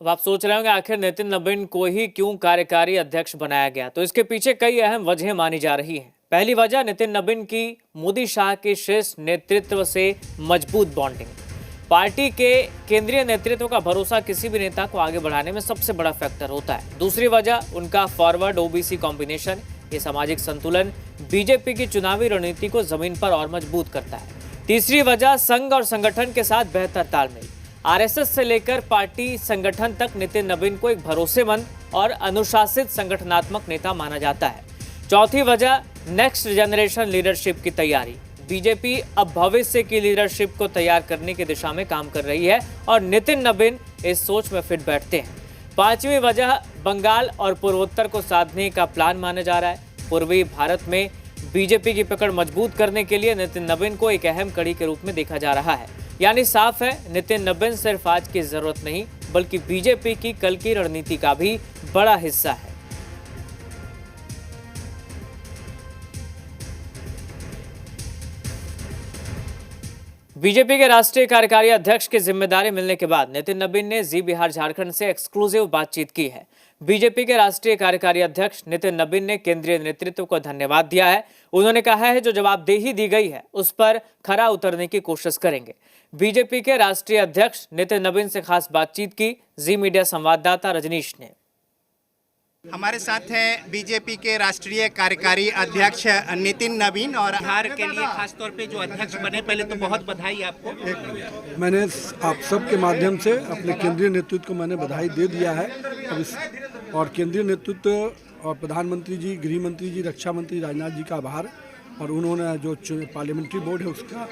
अब आप सोच रहे होंगे आखिर नितिन नबीन को ही क्यों कार्यकारी अध्यक्ष बनाया गया, तो इसके पीछे कई अहम वजहें मानी जा रही हैं। पहली वजह नितिन नबीन की मोदी शाह के शीर्ष नेतृत्व से मजबूत बॉन्डिंग। पार्टी के केंद्रीय नेतृत्व का भरोसा किसी भी नेता को आगे बढ़ाने में सबसे बड़ा फैक्टर होता है। दूसरी वजह उनका फॉरवर्ड ओबीसी कॉम्बिनेशन। ये सामाजिक संतुलन बीजेपी की चुनावी रणनीति को जमीन पर और मजबूत करता है। तीसरी वजह संघ और संगठन के साथ बेहतर तालमेल। आरएसएस से लेकर पार्टी संगठन तक नितिन नबीन को एक भरोसेमंद और अनुशासित संगठनात्मक नेता माना जाता है। चौथी वजह नेक्स्ट जनरेशन लीडरशिप की तैयारी। बीजेपी अब भविष्य की लीडरशिप को तैयार करने की दिशा में काम कर रही है और नितिन नबीन इस सोच में फिट बैठते हैं। पांचवी वजह बंगाल और पूर्वोत्तर को साधने का प्लान माना जा रहा है। पूर्वी भारत में बीजेपी की पकड़ मजबूत करने के लिए नितिन नबीन को एक अहम कड़ी के रूप में देखा जा रहा है। यानी साफ है, नितिन नबीन सिर्फ आज की जरूरत नहीं बल्कि बीजेपी की कल की रणनीति का भी बड़ा हिस्सा है। बीजेपी के राष्ट्रीय कार्यकारी अध्यक्ष की जिम्मेदारी मिलने के बाद नितिन नबीन ने जी बिहार झारखंड से एक्सक्लूसिव बातचीत की है। बीजेपी के राष्ट्रीय कार्यकारी अध्यक्ष नितिन नबीन ने केंद्रीय नेतृत्व को धन्यवाद दिया है। उन्होंने कहा है जो जवाबदेही दी गई है उस पर खरा उतरने की कोशिश करेंगे। बीजेपी के राष्ट्रीय अध्यक्ष नितिन नबीन से खास बातचीत की जी मीडिया संवाददाता रजनीश ने। हमारे साथ हैं बीजेपी के राष्ट्रीय कार्यकारी अध्यक्ष नितिन नबीन और बिहार के लिए खास तौर पे जो अध्यक्ष बने, पहले तो बहुत बधाई आपको। मैंने आप सब के माध्यम से अपने केंद्रीय नेतृत्व को मैंने बधाई दे दिया है। और केंद्रीय नेतृत्व और प्रधानमंत्री जी, गृह मंत्री जी, रक्षा मंत्री राजनाथ जी का आभार, और उन्होंने जो पार्लियामेंट्री बोर्ड है उसका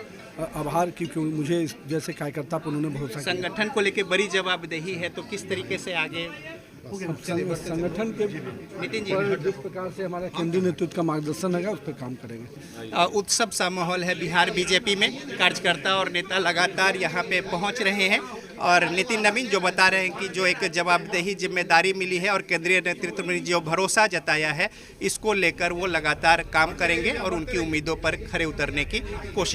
आभार की मुझे जैसे कार्यकर्ता पर उन्होंने भरोसा किया। संगठन को लेकर बड़ी जवाबदेही है, तो किस तरीके से आगे संगठन के नितिन जी जिस प्रकार से हमारा केंद्रीय नेतृत्व का मार्गदर्शन है उस पर काम करेंगे। उत्सव सा माहौल है बिहार बीजेपी में। कार्यकर्ता और नेता लगातार यहाँ पे पहुँच रहे हैं और नितिन नबीन जो बता रहे हैं कि जो एक जवाबदेही जिम्मेदारी मिली है और केंद्रीय नेतृत्व ने जो भरोसा जताया है, इसको लेकर वो लगातार काम करेंगे और उनकी उम्मीदों पर खरे उतरने की कोशिश